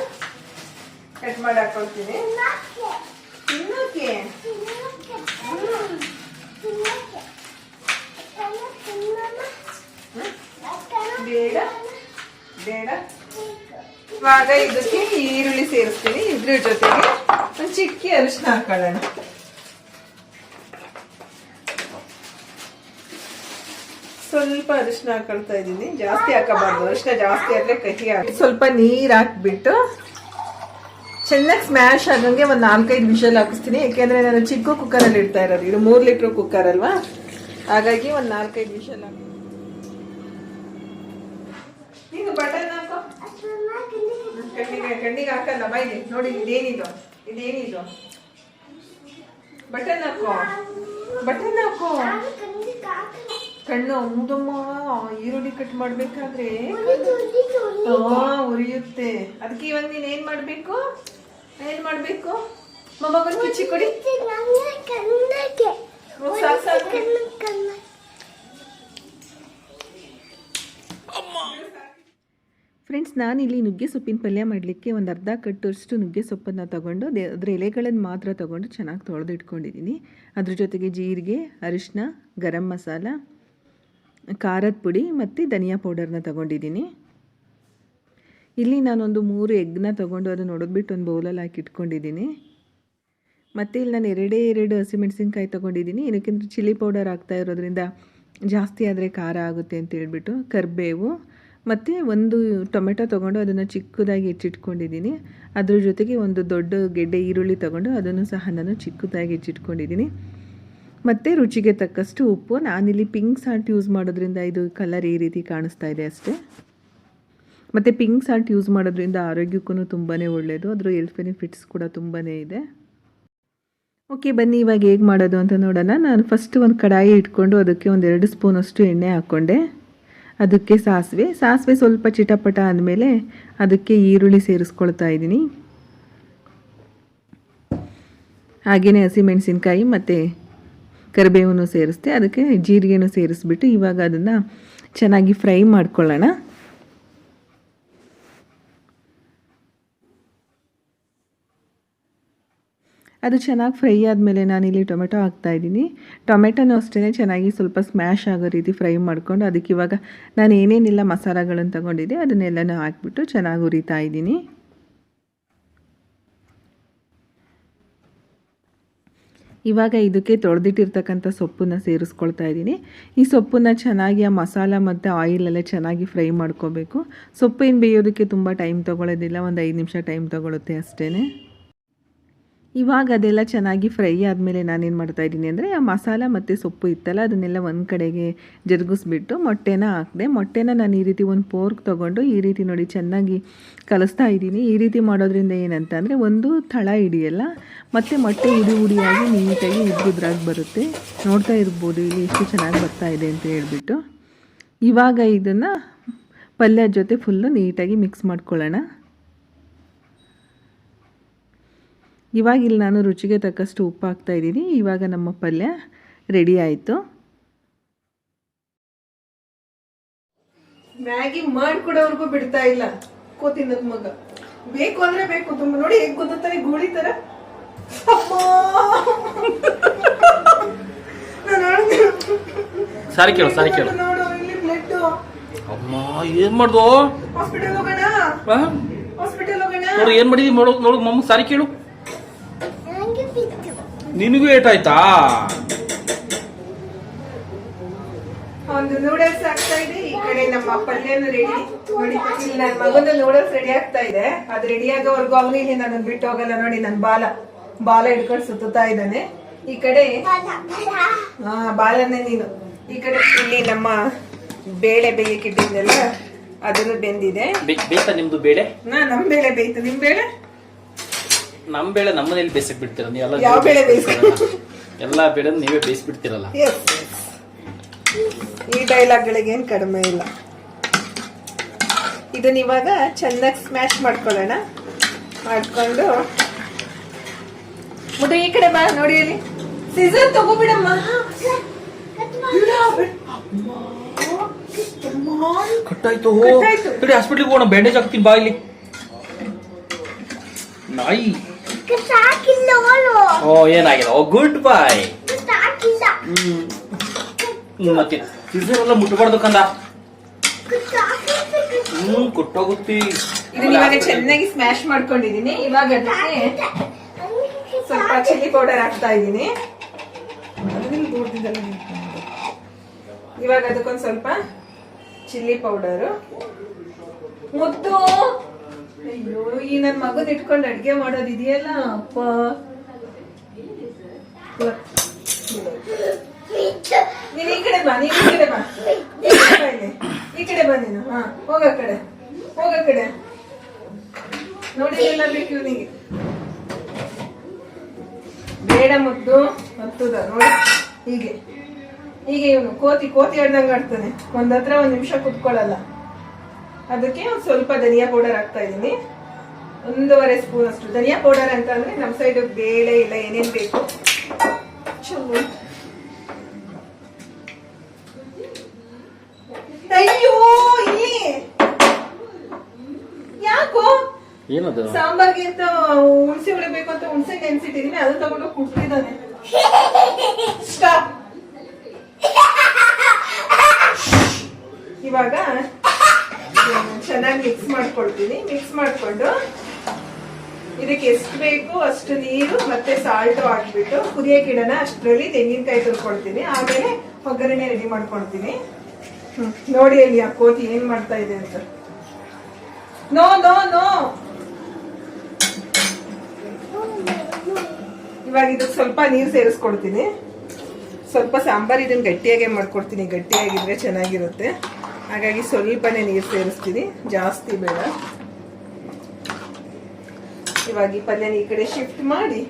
ಕಟ್ ಮಾಡಿ ಹಾಕೊಳ್ತೀನಿ. ತಿನ್ನೋಕೆ ಬೇಡ ಬೇಡ. ಇವಾಗ ಇದಕ್ಕೆ ಈರುಳ್ಳಿ ಸೇರಿಸ್ತೀನಿ. ಇದ್ರ ಜೊತೆಗೆ ಒಂದು ಚಿಕ್ಕಿ ಅರಿಶಿನ ಹಾಕೊಳ್ಳೋಣ. ಸ್ವಲ್ಪ ಅರಿಶಿನ ಹಾಕೊಳ್ತಾ ಇದ್ದೀನಿ. ಜಾಸ್ತಿ ಹಾಕಬಾರ್ದು, ಅರಿಶಿನ ಜಾಸ್ತಿ ಆದ್ರೆ ಕಹಿ ಆಗಿ. ಸ್ವಲ್ಪ ನೀರ್ ಹಾಕ್ಬಿಟ್ಟು ಚೆನ್ನಾಗಿ ಸ್ಮ್ಯಾಶ್ ಆಗಂಗೆ ಒಂದು 4-5 ವಿಷಲ್ ಹಾಕಿಸ್ತೀನಿ. ಯಾಕೆಂದ್ರೆ ನಾನು ಚಿಕ್ಕ ಕುಕ್ಕರಲ್ಲಿ ಇಡ್ತಾ ಇರೋದು. ಇದು 3 ಲೀಟರ್ ಕುಕ್ಕರ್ ಅಲ್ವಾ, ಹಾಗಾಗಿ ಒಂದು 4-5 ವಿಷಲ್ ಹಾಕಿ. ನೀನು ಬಟನ್ ಹಾಕೋ. ಕಣ್ಣಿಗೆ ಹಾಕಲ್ಲ, ಬೈಲಿ. ನೋಡಿ ಇದೇನಿದು, ಇದೇನಿದು? ಬಟನ್ ಹಾಕೋ, ಬಟನ್ ಹಾಕೋ. ಕಣ್ಣು ಹೌದಮ್ಮ, ಈರುಳ್ಳಿ ಕಟ್ ಮಾಡ್ಬೇಕಾದ್ರೆ ಉರಿಯುತ್ತೆ. ಅದಕ್ಕೆ ಇವಾಗ ನೀನ್ ಏನ್ ಮಾಡ್ಬೇಕು? ಮಗನ್ ಕಿಚ್ಚಿ ಕೊಡಿ. ಫ್ರೆಂಡ್ಸ್, ನಾನಿಲ್ಲಿ ನುಗ್ಗೆ ಸೊಪ್ಪಿನ ಪಲ್ಯ ಮಾಡಲಿಕ್ಕೆ ಒಂದು ಅರ್ಧ ಕಟ್ಟಷ್ಟು ನುಗ್ಗೆ ಸೊಪ್ಪನ್ನು ತಗೊಂಡು ಅದರ ಎಲೆಗಳನ್ನು ಮಾತ್ರ ತಗೊಂಡು ಚೆನ್ನಾಗಿ ತೊಳೆದು ಇಟ್ಕೊಂಡಿದ್ದೀನಿ. ಅದ್ರ ಜೊತೆಗೆ ಜೀರಿಗೆ, ಅರಿಶಿನ, ಗರಂ ಮಸಾಲ, ಖಾರದ ಪುಡಿ ಮತ್ತು ಧನಿಯಾ ಪೌಡರ್ನ ತಗೊಂಡಿದ್ದೀನಿ. ಇಲ್ಲಿ ನಾನೊಂದು 3 ಎಗ್ನ ತೊಗೊಂಡು ಅದನ್ನು ಒಡೆದ್ಬಿಟ್ಟು ಒಂದು ಬೌಲಲ್ಲಿ ಹಾಕಿ ಇಟ್ಕೊಂಡಿದ್ದೀನಿ. ಮತ್ತು ಇಲ್ಲಿ ನಾನು 2 ಹಸಿಮೆಣಸಿನ್ಕಾಯಿ ತೊಗೊಂಡಿದ್ದೀನಿ. ಏನಕ್ಕೆಂದ್ರೆ ಚಿಲ್ಲಿ ಪೌಡರ್ ಹಾಕ್ತಾ ಇರೋದ್ರಿಂದ ಜಾಸ್ತಿ ಆದರೆ ಖಾರ ಆಗುತ್ತೆ ಅಂತ ಹೇಳ್ಬಿಟ್ಟು. ಕರಿಬೇವು ಮತ್ತು 1 ಟೊಮೆಟೊ ತೊಗೊಂಡು ಅದನ್ನು ಚಿಕ್ಕದಾಗಿ ಹೆಚ್ಚಿಟ್ಕೊಂಡಿದ್ದೀನಿ. ಅದ್ರ ಜೊತೆಗೆ ಒಂದು ದೊಡ್ಡ ಗೆಡ್ಡೆ ಈರುಳ್ಳಿ ತೊಗೊಂಡು ಅದನ್ನು ಸಹ ನಾನು ಚಿಕ್ಕದಾಗಿ ಹೆಚ್ಚಿಟ್ಕೊಂಡಿದ್ದೀನಿ. ಮತ್ತು ರುಚಿಗೆ ತಕ್ಕಷ್ಟು ಉಪ್ಪು. ನಾನಿಲ್ಲಿ ಪಿಂಕ್ ಸಾಲ್ಟ್ ಯೂಸ್ ಮಾಡೋದ್ರಿಂದ ಇದು ಕಲರ್ ಈ ರೀತಿ ಕಾಣಿಸ್ತಾ ಇದೆ ಅಷ್ಟೇ. ಮತ್ತು ಪಿಂಕ್ ಸಾಲ್ಟ್ ಯೂಸ್ ಮಾಡೋದ್ರಿಂದ ಆರೋಗ್ಯಕ್ಕೂ ತುಂಬಾ ಒಳ್ಳೆಯದು. ಅದರ ಹೆಲ್ತ್ ಬೆನಿಫಿಟ್ಸ್ ಕೂಡ ತುಂಬಾ ಇದೆ. ಓಕೆ, ಬನ್ನಿ ಇವಾಗ ಹೇಗೆ ಮಾಡೋದು ಅಂತ ನೋಡೋಣ. ನಾನು ಫಸ್ಟ್ ಒಂದು ಕಡಾಯಿ ಇಟ್ಕೊಂಡು ಅದಕ್ಕೆ ಒಂದು 2 ಸ್ಪೂನಷ್ಟು ಎಣ್ಣೆ ಹಾಕ್ಕೊಂಡೆ. ಅದಕ್ಕೆ ಸಾಸಿವೆ ಸ್ವಲ್ಪ ಚಿಟಪಟ ಆದಮೇಲೆ ಅದಕ್ಕೆ ಈರುಳ್ಳಿ ಸೇರಿಸ್ಕೊಳ್ತಾ ಇದ್ದೀನಿ. ಹಾಗೆಯೇ ಹಸಿಮೆಣಸಿನ್ಕಾಯಿ ಮತ್ತು ಕರಿಬೇವನ್ನು ಸೇರಿಸ್ದೆ. ಅದಕ್ಕೆ ಜೀರಿಗೆನೂ ಸೇರಿಸ್ಬಿಟ್ಟು ಇವಾಗ ಅದನ್ನು ಚೆನ್ನಾಗಿ ಫ್ರೈ ಮಾಡ್ಕೊಳ್ಳೋಣ. ಅದು ಚೆನ್ನಾಗಿ ಫ್ರೈ ಆದಮೇಲೆ ನಾನಿಲ್ಲಿ ಟೊಮೆಟೊ ಹಾಕ್ತಾಯಿದ್ದೀನಿ. ಟೊಮೆಟೊನೂ ಅಷ್ಟೇ ಚೆನ್ನಾಗಿ ಸ್ವಲ್ಪ ಸ್ಮ್ಯಾಶ್ ಆಗೋ ರೀತಿ ಫ್ರೈ ಮಾಡ್ಕೊಂಡು ಅದಕ್ಕೆ ಇವಾಗ ನಾನು ಏನೇನೆಲ್ಲ ಮಸಾಲೆಗಳನ್ನು ತಗೊಂಡಿದ್ದೆ ಅದನ್ನೆಲ್ಲನೂ ಹಾಕ್ಬಿಟ್ಟು ಚೆನ್ನಾಗಿ ಹುರಿತಾ ಇದ್ದೀನಿ. ಇವಾಗ ಇದಕ್ಕೆ ತೊಳೆದಿಟ್ಟಿರ್ತಕ್ಕಂಥ ಸೊಪ್ಪನ್ನು ಸೇರಿಸ್ಕೊಳ್ತಾ ಇದ್ದೀನಿ. ಈ ಸೊಪ್ಪನ್ನು ಚೆನ್ನಾಗಿ ಆ ಮಸಾಲ ಮತ್ತು ಆಯಿಲಲ್ಲೇ ಚೆನ್ನಾಗಿ ಫ್ರೈ ಮಾಡ್ಕೋಬೇಕು. ಸೊಪ್ಪೇನು ಬೇಯೋದಕ್ಕೆ ತುಂಬ ಟೈಮ್ ತೊಗೊಳ್ಳೋದಿಲ್ಲ, ಒಂದು 5 ನಿಮಿಷ ಟೈಮ್ ತೊಗೊಳುತ್ತೆ ಅಷ್ಟೇ. ಇವಾಗ ಅದೆಲ್ಲ ಚೆನ್ನಾಗಿ ಫ್ರೈ ಆದಮೇಲೆ ನಾನೇನು ಮಾಡ್ತಾಯಿದ್ದೀನಿ ಅಂದರೆ ಆ ಮಸಾಲ ಮತ್ತು ಸೊಪ್ಪು ಇತ್ತಲ್ಲ ಅದನ್ನೆಲ್ಲ ಒಂದು ಕಡೆಗೆ ಜರುಗಿಸ್ಬಿಟ್ಟು ಮೊಟ್ಟೆನ ಹಾಕಿದೆ. ಮೊಟ್ಟೆನ ನಾನು ಈ ರೀತಿ ಒಂದು ಪೋರ್ಕ್ ತೊಗೊಂಡು ಈ ರೀತಿ ನೋಡಿ ಚೆನ್ನಾಗಿ ಕಲಿಸ್ತಾ ಇದ್ದೀನಿ. ಈ ರೀತಿ ಮಾಡೋದ್ರಿಂದ ಏನಂತ ಅಂದರೆ ಒಂದು ತಳ ಹಿಡಿಯಲ್ಲ ಮತ್ತು ಮೊಟ್ಟೆ ಉಡಿಯಾಗಿ ನೀಟಾಗಿ ಉದ್ರಾಗಿ ಬರುತ್ತೆ. ನೋಡ್ತಾ ಇರ್ಬೋದು ಇಲ್ಲಿ ಎಷ್ಟು ಚೆನ್ನಾಗಿ ಬರ್ತಾ ಇದೆ ಅಂತ ಹೇಳ್ಬಿಟ್ಟು. ಇವಾಗ ಇದನ್ನು ಪಲ್ಯದ ಜೊತೆ ಫುಲ್ಲು ನೀಟಾಗಿ ಮಿಕ್ಸ್ ಮಾಡ್ಕೊಳ್ಳೋಣ. ಇವಾಗ ಇಲ್ಲಿ ನಾನು ರುಚಿಗೆ ತಕ್ಕಷ್ಟು ಉಪ್ಪು ಹಾಕ್ತಾಯಿದ್ದೀನಿ. ಇವಾಗ ನಮ್ಮ ಪಲ್ಯ ರೆಡಿ ಆಯಿತು. ಮ್ಯಾಗಿ ಮಾಡ್ಕೊಡೋರ್ಗೂ ಬಿಡ್ತಾ ಇಲ್ಲ. ಕೋತಿನ ಮಗ ಬೇಕು ಅಂದ್ರೆ ಬೇಕು. ತುಂಬ ನೋಡಿ ಹೇಗೆ ಗೊತ್ತಾನೆ ಗೋಳಿ ತರ. ಸಾರಿ ಕೇಳು ನೋಡು ಇಲ್ಲಿ ಬ್ಲಡ್. ಅಮ್ಮ ಏನ್ ಮಾಡ್ದು? ಹಾಸ್ಪಿಟಲ್ ಹೋಗೋಣ. ನೋಡು ಏನ್ ಮಾಡಿದಿ ನೋಡು ಮಮ್ಮ. ಸಾರಿ ಕೇಳು. ನಿನಗೂ ಏಟಾಯ್ತಾ? ಒಂದು ನೂಡಲ್ಸ್ ಆಗ್ತಾ ಇದೆ, ಈ ಕಡೆ ನಮ್ಮ ಪಲ್ಯನು ರೆಡಿ. ನೋಡಿ ಇಲ್ಲಿ ನನ್ನ ಮಗನ ನೂಡಲ್ಸ್ ರೆಡಿ ಆಗ್ತಾ ಇದೆ. ಅದು ರೆಡಿ ಆಗೋವರೆಗೂ ಅವನು ಇಲ್ಲಿ ನನ್ನ ಬಿಟ್ಟು ಹೋಗಲ್ಲ. ನೋಡಿ ನನ್ನ ಬಾಲ ಹಿಡ್ಕೊಂಡು ಸುತ್ತಾ ಇದ್ದಾನೆ. ಈ ಕಡೆ ಬಾಲನೇ ನೀನು. ಈ ಕಡೆ ಇಲ್ಲಿ ನಮ್ಮ ಬೇಳೆ ಬೇಯಕ್ಕಿಟ್ಟಿದ್ದೆಲ್ಲ ಅದನ್ನು ಬೆಂದಿದೆ. ಬೇಯ್ತಾ ನಿಮ್ದು ಬೇಳೆ? ನಮ್ ಬೇಳೆ ಬೇಯ್ತು. ನಿಮ್ ಬೇಳೆ? ನಮ್ ಬೇಳೆ ನಮ್ಮನೇಲಿ ಬೇಯಿಸಕ್ ಬಿಡ್ತೀರ ನೀವೆಲ್ಲ? ಯಾವ ಬೇಳೆ ಬೇಯಿಸ್ತೀರ? ಎಲ್ಲಾ ಬೇಳೆ ನೀವೇ ಬೇಯಿಸ್ಬಿಡ್ತೀರಲ್ಲ. ಈ ಡೈಲಾಗ್ಗಳಿಗೆ ಏನ್ ಕಡಿಮೆ ಇಲ್ಲ. ಇದನ್ನ ಇವಾಗ ಚೆನ್ನಾಗಿ ಸ್ಮ್ಯಾಶ್ ಮಾಡ್ಕೊಳ್ಳೋಣ. ಮಾಡ್ಕೊಂಡು ಮುದ್ದೆ ಈ ಕಡೆ ಬಾ. ನೋಡಿ ಅಲ್ಲಿ ಸೀಸರ್ ತಗೋಬಿಡಮ್ಮ. ಕಟ್ಟಾಯ್ತು. ಹಾಸ್ಪಿಟ್ಲಿಗೆ ಹೋಗೋಣ, ಬ್ಯಾಂಡೇಜ್ ಹಾಕ್ತೀನಿ ಬಾ. ಇಲ್ಲಿ ನಾಯಿ. ಓ ಏನಾಗಿದೆ? ಓ ಗುಡ್ ಬಾಯ್. ಮತ್ತೆ ಸೀಸರ್ ಎಲ್ಲ ಮುಟ್ಬಾರ್ದು ಕಂದ. ಕೊಟ್ಟೋಗುತ್ತೆ. ಇದನ್ನ ಇವಾಗ ಚೆನ್ನಾಗಿ ಸ್ಮ್ಯಾಶ್ ಮಾಡ್ಕೊಂಡಿದೀನಿ. ಇವಾಗ ಅದಕ್ಕೆ ಸ್ವಲ್ಪ ಚಿಲ್ಲಿ ಪೌಡರ್ ಹಾಕ್ತಾ ಇದ್ದೀನಿ. ಇವಾಗ ಅದಕ್ಕೊಂದು ಸ್ವಲ್ಪ ಚಿಲ್ಲಿ ಪೌಡರು. ಮುದ್ದು ಅಯ್ಯೋ, ಈ ನನ್ ಮಗನ್ ಇಟ್ಕೊಂಡು ಅಡ್ಗೆ ಮಾಡೋದು ಇದೆಯಲ್ಲ ಅಪ್ಪ. ನೀನ್ ಈ ಕಡೆ ಬಾ. ನೀನ್ ಈ ಕಡೆ ಬಾ. ಈ ಕಡೆ ಬಾ ನೀನು. ಹಾ, ಹೋಗ ಕಡೆ. ನೋಡಿ ಎಲ್ಲ ಬೇಕು ಇವನಿಗೆ. ಬೇಡ ಮುದ್ದು ಹತ್ತದ. ನೋಡಿ ಹೀಗೆ ಇವನು ಕೋತಿ ಆಡ್ದಂಗ ಆಡ್ತಾನೆ. ಒಂದ್ ನಿಮಿಷ ಕುತ್ಕೊಳ್ಳಲ್ಲ. ಅದಕ್ಕೆ ಒಂದ್ ಸ್ವಲ್ಪ ಧನಿಯಾ ಪೌಡರ್ ಹಾಕ್ತಾ ಇದೀನಿ. 1.5 ಸ್ಪೂನ್ ಅಷ್ಟು ಧನಿಯಾ ಪೌಡರ್ ಅಂತ ಅಂದ್ರೆ ನಮ್ ಸೈಡ್ ಬೇಳೆ ಇಲ್ಲ, ಏನೇನ್ ಬೇಕು. ಅಯ್ಯೋ, ಇಲ್ಲಿ ಯಾಕೋ ಏನದು? ಸಾಂಬಾರ್ಗೆ ಅಂತ ಹುಣಸೆ ಹೊಡಿಬೇಕು ಅಂತ ಹುಣಸೆ ನೆನ್ಸಿಟ್ಟಿದೀನಿ. ಅದು ತಗೊಂಡು ಕುಡ್ತಿದ್ದಾನೆ. ಸ್ಟಾಪ್. ಇವಾಗ ಚೆನ್ನಾಗಿ ಮಿಕ್ಸ್ ಮಾಡ್ಕೊಳ್ತೀನಿ. ಮಿಕ್ಸ್ ಮಾಡ್ಕೊಂಡು ಇದಕ್ಕೆ ಎಷ್ಟು ಬೇಕು ಅಷ್ಟು ನೀರು ಮತ್ತೆ ಸಾಲ್ಟು ಹಾಕ್ಬಿಟ್ಟು ಕುದಿಯಕ್ಕೆ ಇಡೋಣ. ಅಷ್ಟರಲ್ಲಿ ತೆಂಗಿನಕಾಯಿ ತುರ್ಕೊಳ್ತೀನಿ. ಆಮೇಲೆ ಒಗ್ಗರಣೆ ರೆಡಿ ಮಾಡ್ಕೊಳ್ತೀನಿ. ನೋಡಿ ಅಲ್ಲಿ ಆ ಕೋತಿ ಏನ್ ಮಾಡ್ತಾ ಇದೆ ಅಂತ. No no no. ಇವಾಗ ಇದಕ್ಕೆ ಸ್ವಲ್ಪ ನೀರು ಸೇರಿಸ್ಕೊಳ್ತೀನಿ. ಸ್ವಲ್ಪ ಸಾಂಬಾರ್ ಇದನ್ನ ಗಟ್ಟಿಯಾಗೆ ಮಾಡ್ಕೊಡ್ತೀನಿ. ಗಟ್ಟಿಯಾಗಿದ್ರೆ ಚೆನ್ನಾಗಿರುತ್ತೆ. ಹಾಗಾಗಿ ಸ್ವಲ್ಪನೇ ನೀರು ಸೇರಿಸ್ತೀನಿ, ಜಾಸ್ತಿ ಬೇಡ. ಇವಾಗ ಈ ಪಲ್ಯನ ಈ ಕಡೆ ಶಿಫ್ಟ್ ಮಾಡಿ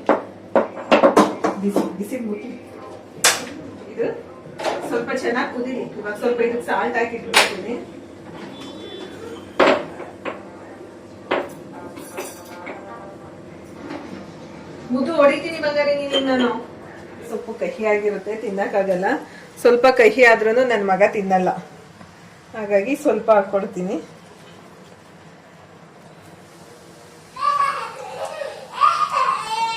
ಬಿಸಿ ಮುಟ್ಟಿ ಇದು ಸ್ವಲ್ಪ ಚೆನ್ನಾಗಿ ಕುದೀನಿ. ಇವಾಗ ಸ್ವಲ್ಪ ಇದಕ್ಕೆ ಸಾಲ್ಟ್ ಹಾಕಿ ಇಟ್ಬಿಡ್ತೀನಿ. ಮುದ್ದು ಹೊಡಿತೀನಿ ಬಂಗಾರಿ ನೀನು. ನಾನು ಸ್ವಲ್ಪ ಕಹಿ ಆಗಿರುತ್ತೆ, ತಿನ್ನಕ್ಕಾಗಲ್ಲ. ಸ್ವಲ್ಪ ಕಹಿ ಆದ್ರೂ ನನ್ನ ಮಗ ತಿನ್ನಲ್ಲ, ಹಾಗಾಗಿ ಸ್ವಲ್ಪ ಹಾಕೊಡ್ತೀನಿ.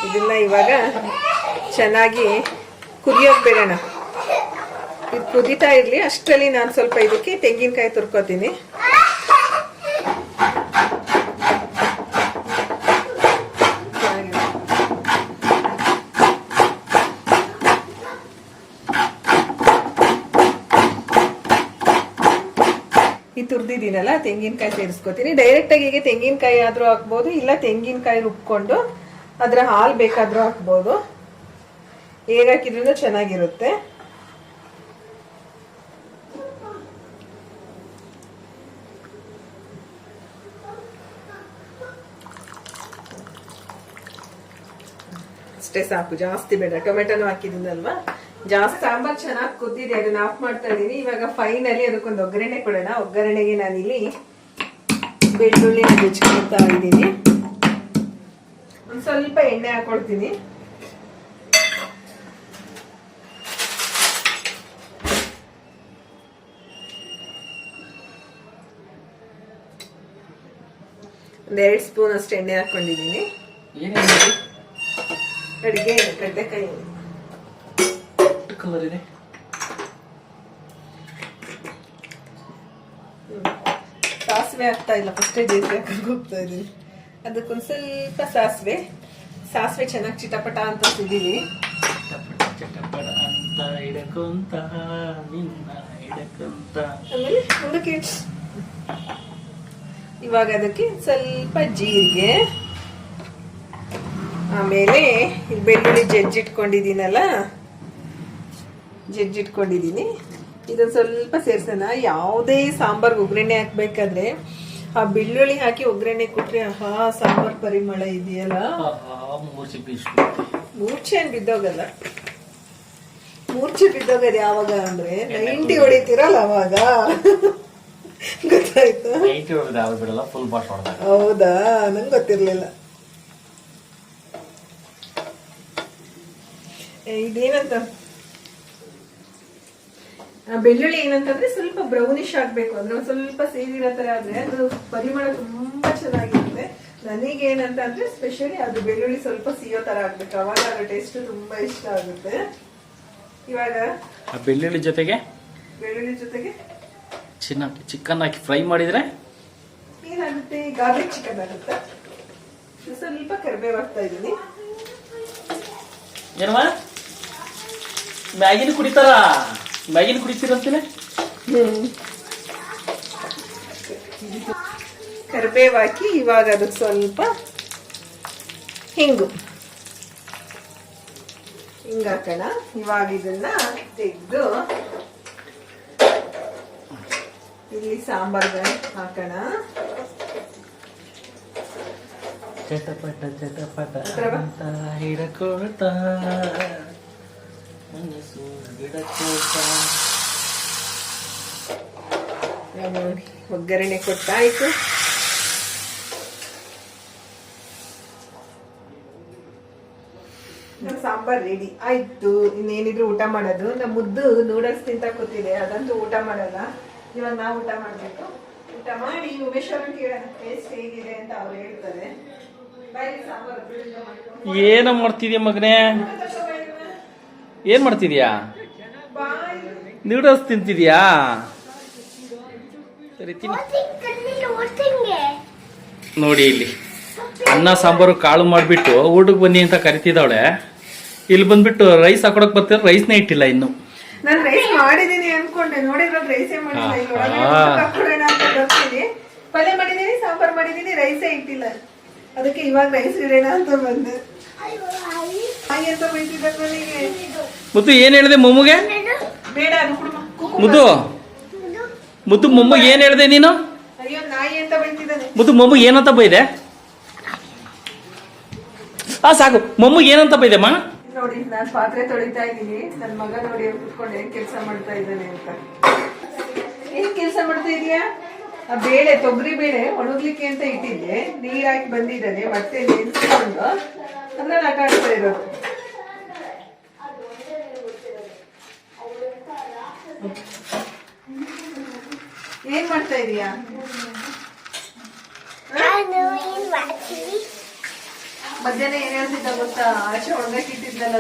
ಇದನ್ನ ಇವಾಗ ಚೆನ್ನಾಗಿ ಕುದಿಯೋಕ್ ಬಿಡೋಣ. ಇದು ಕುದೀತಾ ಇರ್ಲಿ. ಅಷ್ಟರಲ್ಲಿ ನಾನು ಸ್ವಲ್ಪ ಇದಕ್ಕೆ ತೆಂಗಿನಕಾಯಿ ತುರ್ಕೋತೀನಿ. ಈ ತುರ್ದಿದ್ದೀನಲ್ಲ ತೆಂಗಿನಕಾಯಿ ಸೇರಿಸ್ಕೋತೀನಿ. ಡೈರೆಕ್ಟ್ ಆಗಿ ಹೀಗೆ ತೆಂಗಿನಕಾಯಿ ಆದ್ರೂ ಹಾಕ್ಬೋದು, ಇಲ್ಲ ತೆಂಗಿನಕಾಯಿ ರುಬ್ಕೊಂಡು ಅದ್ರ ಹಾಲು ಬೇಕಾದ್ರೂ ಹಾಕ್ಬೋದು. ಹೇಗೆ ಹಾಕಿದ್ರೂ ಚೆನ್ನಾಗಿರುತ್ತೆ. ಅಷ್ಟೇ ಸಾಕು, ಜಾಸ್ತಿ ಬೇಡ. ಟೊಮೆಟೊನು ಹಾಕಿದ್ದೀನಲ್ವಾ, ಜಾಸ್ತಿ. ಸಾಂಬಾರ್ ಚೆನ್ನಾಗಿ ಕುದ್ದಿದೆ, ಅದನ್ನ ಆಫ್ ಮಾಡ್ತಾ ಇದೀನಿ. ಇವಾಗ ಫೈನಲಿ ಅದಕ್ಕೊಂದು ಒಗ್ಗರಣೆ ಕೊಡೋಣ. ಒಗ್ಗರಣೆಗೆ ನಾನಿಲ್ಲಿ ಬೆಳ್ಳುಳ್ಳಿನ ಬಿಚ್ಕೊಳ್ತಾ ಇದ್ದೀನಿ. ಒಂದ್ ಸ್ವಲ್ಪ ಎಣ್ಣೆ ಹಾಕೊಳ್ತೀನಿ. ಒಂದ್ 2 ಸ್ಪೂನ್ ಅಷ್ಟು ಎಣ್ಣೆ ಹಾಕೊಂಡಿದೀನಿ. ಅಡಿಗೆ ಕಡ್ಲೆಕಾಯಿ ಕಲರ್ ಇದೆ. ಸಾಸಿವೆ ಹಾಕ್ತಾ ಇಲ್ಲ, ಫಸ್ಟೇ ಜೇಸಿ ಹಾಕೊಂಡು ಹೋಗ್ತಾ ಇದೀನಿ. ಅದಕ್ಕೊಂದು ಸ್ವಲ್ಪ ಸಾಸಿವೆ ಚೆನ್ನಾಗಿ ಚಿಟಪಟ ಅಂತ ಸಿಡಿಲಿ. ಚಟಪಟ ಅಂತ ಹಿಡ್ಕೊಂತ ನಿನ್ನ ಆಮೇಲೆ ಮುಂದಕ್ಕೆ ಇವಾಗ ಅದಕ್ಕೆ ಸ್ವಲ್ಪ ಜೀರಿಗೆ, ಆಮೇಲೆ ಬೆಳ್ಳುಳ್ಳಿ ಜಜ್ಜಿಟ್ಕೊಂಡಿದ್ದೀನಲ್ಲ, ಇದೊಂದು ಸ್ವಲ್ಪ ಸೇರ್ಸೋಣ. ಯಾವುದೇ ಸಾಂಬಾರ್ಗೆ ಒಗ್ಗರಣೆ ಹಾಕ್ಬೇಕಾದ್ರೆ ಆ ಬೆಳ್ಳುಳ್ಳಿ ಹಾಕಿ ಒಗ್ಗರಣೆ ಕೊಟ್ರೆ ಸಾಂಬಾರ್ ಪರಿಮಳ ಇದೆಯಲ್ಲ, ಮೂರ್ಛೆ ಬಿದ್ದೋಗಲ್ಲ. ಮೂರ್ಛೆ ಬಿದ್ದೋಗದ ಯಾವಾಗ ಅಂದ್ರೆ 90 ಹೊಡಿತೀರಲ್ಲ ಅವಾಗ. ಗೊತ್ತಾಯ್ತು? ಹೌದಾ, ನಂಗೆ ಗೊತ್ತಿರ್ಲಿಲ್ಲ. ಇದೇನಂತ ಬೆಳ್ಳುಳ್ಳಿ ಏನಂತಂದ್ರೆ ಸ್ವಲ್ಪ ಬ್ರೌನಿಶ್ ಆಗ್ಬೇಕು, ಅಂದ್ರೆ ಒಂದ್ ಸ್ವಲ್ಪ ಸೇರಿರೋ ತರ ಆದ್ರೆ ಅದು ಪರಿಮಳ ತುಂಬಾ ಚೆನ್ನಾಗಿರುತ್ತೆ. ನನಗೇನಂತ ಅಂದ್ರೆ ಸ್ಪೆಷಲಿ ಅದು ಬೆಳ್ಳುಳ್ಳಿ ಸ್ವಲ್ಪ ಸಿಯೋ ತರ ಆಗ್ಬೇಕು, ಅವಾಗ ಅದ್ರ ಟೇಸ್ಟ್ ತುಂಬಾ ಇಷ್ಟ ಆಗುತ್ತೆ. ಇವಾಗ ಬೆಳ್ಳುಳ್ಳಿ ಜೊತೆಗೆ ಚಿಕನ್ ಹಾಕಿ ಫ್ರೈ ಮಾಡಿದ್ರೆ ಏನಾಗುತ್ತೆ, ಗಾರ್ಲಿಕ್ ಚಿಕನ್ ಆಗುತ್ತೆ. ಸ್ವಲ್ಪ ಕರಿಬೇವು ಹಾಕ್ತಾ ಇದೀನಿ. ಏನಮ್ಮ ಮ್ಯಾಗಿನ ಕುಡಿತೀರಂತೀನಿ. ಕರಿಬೇವು ಹಾಕಿ ಇವಾಗ ಅದಕ್ಕೆ ಸ್ವಲ್ಪ ಹಿಂಗು ಹಾಕೋಣ. ಇವಾಗ ಇದನ್ನ ತೆಗೆದು ಇಲ್ಲಿ ಸಾಂಬಾರ್ಗೆ ಹಾಕೋಣ. ಚಟಪಟ ಅಂತ ಹಿಡಕೋಟ ಮನಸ್ಸು ಬಿಡಕೋಟ. ಒಗ್ಗರಣೆ ಕೊಟ್ಟಾಯ್ತು. ಸಾಂಬಾರ್ ರೆಡಿ ಆಯ್ತು. ಇನ್ನೇನಿದ್ರು ಊಟ ಮಾಡೋದು. ನಮ್ಮ ಮುದ್ದು ನೂಡಲ್ಸ್ ತಿಂತ ಕೂತಿದೆ, ಅದಂತೂ ಊಟ ಮಾಡಲ್ಲ. ಇವಾಗ ನಾವು ಊಟ ಮಾಡ್ಬೇಕು. ಊಟ ಮಾಡಿ ಉಮೇಶ್ವರನ್ ಕೇಳೋಣ ಟೇಸ್ಟ್ ಹೇಗಿದೆ ಅಂತ ಅವ್ರು ಹೇಳ್ತಾರೆ. ಏನ ಮಾಡ್ತಿದ್ಯಾ ಮಗನೇ? ಏನ್ ಮಾಡ್ತಿದ್ಯಾ? ನೂಡಲ್ಸ್ ತಿಂತಿದ್ಯಾ? ಸರಿ ತಿನ್ನಿ. ನೋಡಿ ಇಲ್ಲಿ ಅನ್ನ ಸಾಂಬಾರು ಕಾಳು ಮಾಡ್ಬಿಟ್ಟು ಊಟಕ್ಕೆ ಬನ್ನಿ ಅಂತ ಕರಿತಿದ್ದಾವಳೆ. ಇಲ್ಲಿ ಬಂದ್ಬಿಟ್ಟು ರೈಸ್ ಹಾಕೊಡಕ್ ಬರ್ತಾರೆ, ರೈಸ್ನೇ ಇಟ್ಟಿಲ್ಲ ಇನ್ನು. ನಾನು ರೈಸ್ ಮಾಡಿದೀನಿ ಅನ್ಕೊಂಡೆ, ನೋಡಿದ್ರೆ ರೈಸೇ ಮಾಡಿಲ್ಲ. ಪಲ್ಯ ಮಾಡಿದೀನಿ, ಸಾಂಬಾರ್ ಮಾಡಿದೀನಿ, ರೈಸೇ ಇಟ್ಟಿಲ್ಲ. ಅದಕ್ಕೆ ಇವಾಗ ರೈಸ್ ಇಡೋಣ ಅಂತ ಬಂದೆ. ಅಂತ ಬೈತಿದ್ದ ನನಗೆ. ಮುದ್ದು ಏನ್ ಹೇಳಿದೆ ಮೊಮ್ಮಗೆ? ಬೇಡ ಮುದ್ದು ಮೊಮ್ಮಗೆ ಏನ್ ಹೇಳಿದೆ ನೀನು? ಅಯ್ಯೋ ನಾಯಿ ಅಂತ ಬೈತಿದ್ದಾನೆ. ಮುದ್ದು ಮೊಮ್ಮಗೆ ಏನಂತ ಬೈದೆ? ಸಾಕು. ಮೊಮ್ಮಗೆ ಏನಂತ ಬೈದೆಮ್ಮ? ನೋಡಿ, ನಾನ್ ಪಾತ್ರೆ ತೊಳಿತಾ ಇದ್ದೀನಿ. ನನ್ ಮಗ ನೋಡಿ ಕುತ್ಕೊಂಡು ಏನ್ ಕೆಲಸ ಮಾಡ್ತಾ ಇದ್ದಾನೆ ಅಂತ. ಏನ್ ಕೆಲಸ ಮಾಡ್ತಾ ಇದೀಯಾ? ಆ ಬೇಳೆ, ತೊಗರಿ ಬೇಳೆ ಒಣಗ್ಲಿಕ್ಕೆ ಅಂತ ಇಟ್ಟಿದ್ದೆ, ನೀರ್ ಹಾಕಿ ಬಂದಿದ್ದಾನೆ, ಮತ್ತೆ ನೆನ್ಸ್ಕೊಂಡು ಅದ್ರಲ್ಲಿ ಆಟ ಆಡ್ತಾ ಇರೋದು. ಏನ್ ಮಾಡ್ತಾ ಇದೀಯಾ? ಮಧ್ಯಾಹ್ನ ಏನ್ ಹೇಳ್ತಿದ್ದ ಗೊತ್ತಾ? ಆಚೆ ಒಣಗಕ್ಕೆ ಇಟ್ಟಿದ್ನಲ್ಲ,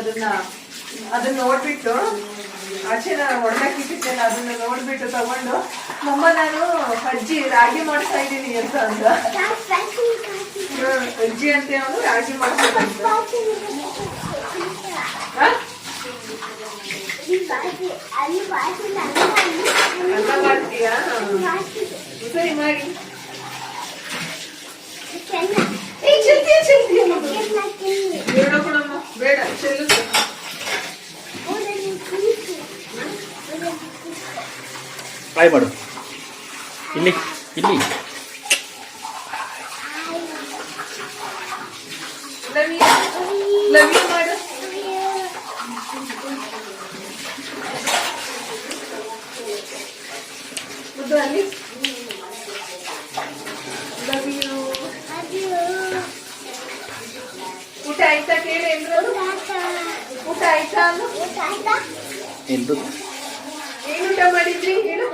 ಅದನ್ನ ನೋಡ್ಬಿಟ್ಟು, ಆಚೆ ಒಣಗಕ್ಕೆ ಇಟ್ಟಿದ್ದಲ್ಲ ಅದನ್ನ ನೋಡ್ಬಿಟ್ಟು ತಗೊಂಡು, ಅಮ್ಮ ನಾನು ಅಜ್ಜಿ ರಾಗಿ ಮಾಡ್ತಾ ಇದ್ದೀನಿ ಅಂತ ಅಂದ. ಅಜ್ಜಿ ಅಂತ ಅವನು ರಾಗಿ ಮಾಡ್ತಾನಂತ. ಅನ್ನ ಮಾಡ್ತೀಯಾ? ಸರಿ ಮಾಡಿ. ಬೇಡ ಕೊಡಮ್ಮ, ಬೇಡ ಚೆಲ್ಲುತ್ತೆ. ಫ್ರೈ ಮಾಡು. ಇಲ್ಲಿ ಲವ್ ಯು ಮಾಡು. ಮುದ್ದು ಅಲ್ಲಿ ಲವ್ ಯು. ಊಟ ಆಯ್ತಾ ಕೇಳಿ ಎಲ್ರು? ಊಟ ಆಯ್ತಾ ಅನ್ನು? ಎಂದು ಏನ್ ಊಟ ಮಾಡಿದ್ರಿ ಹೇಳು?